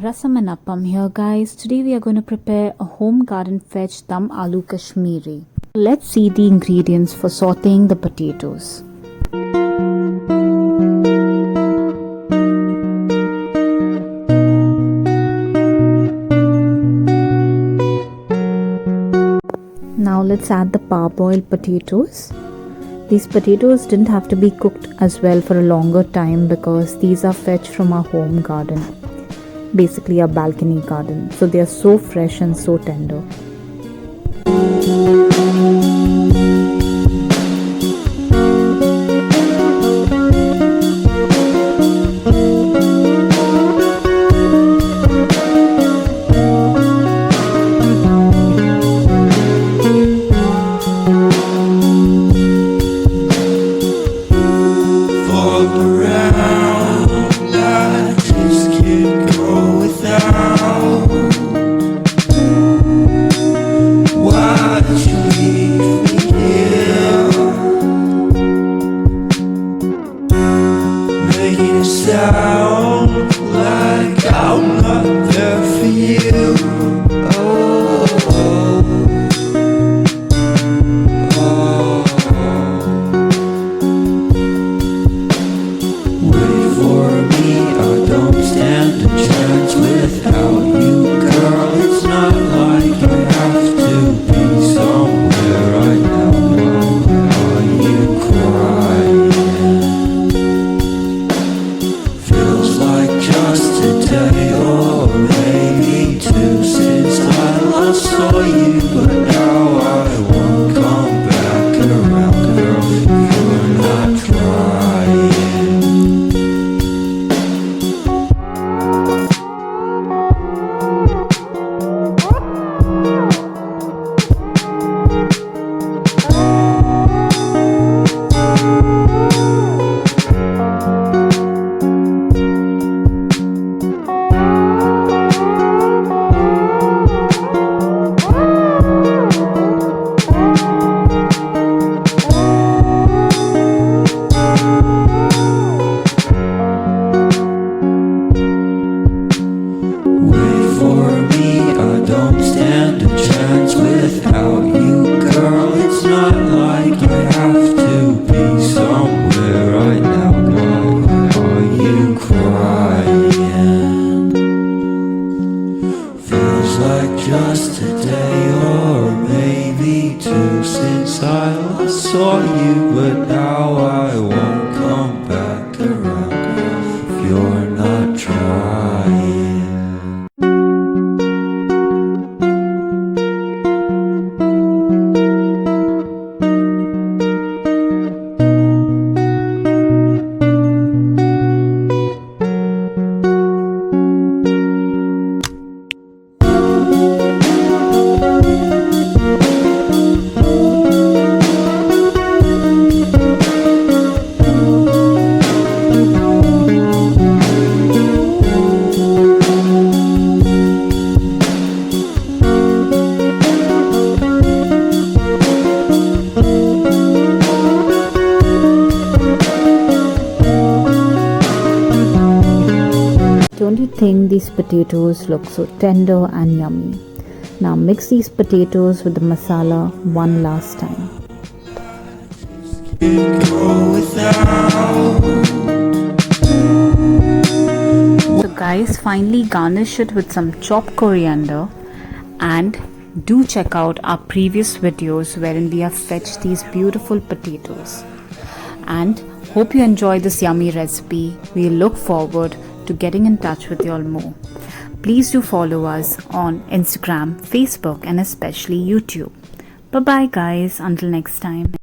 Rasam and Appam here, guys. Today we are going to prepare a home garden fetch dum aloo Kashmiri. Let's see the ingredients for sauteing the potatoes. Now let's add the parboiled potatoes. These potatoes didn't have to be cooked as well for a longer time because these are fetched from our home garden. Basically a balcony garden. So they are so fresh and so tender. Sound like I'm not there for you. Wait for me, I don't stand a chance without you, girl. It's not like I have to be somewhere right now. Are you crying? Just today or maybe two since I last saw you, but now I won't come back around, girl, if you're not trying. Without you, girl, it's not like I have to be somewhere right now. Why are you crying? Feels like just a day or maybe two since I last saw you, but now I won't come back around, girl, if you're not trying. Don't you think these potatoes look so tender and yummy? Now mix these potatoes with the masala one last time. So guys, finally garnish it with some chopped coriander, and do check out our previous videos wherein we have fetched these beautiful potatoes. And hope you enjoy this yummy recipe. We look forward to getting in touch with you all more. Please do follow us on Instagram, Facebook, and especially YouTube. Bye bye guys, until next time.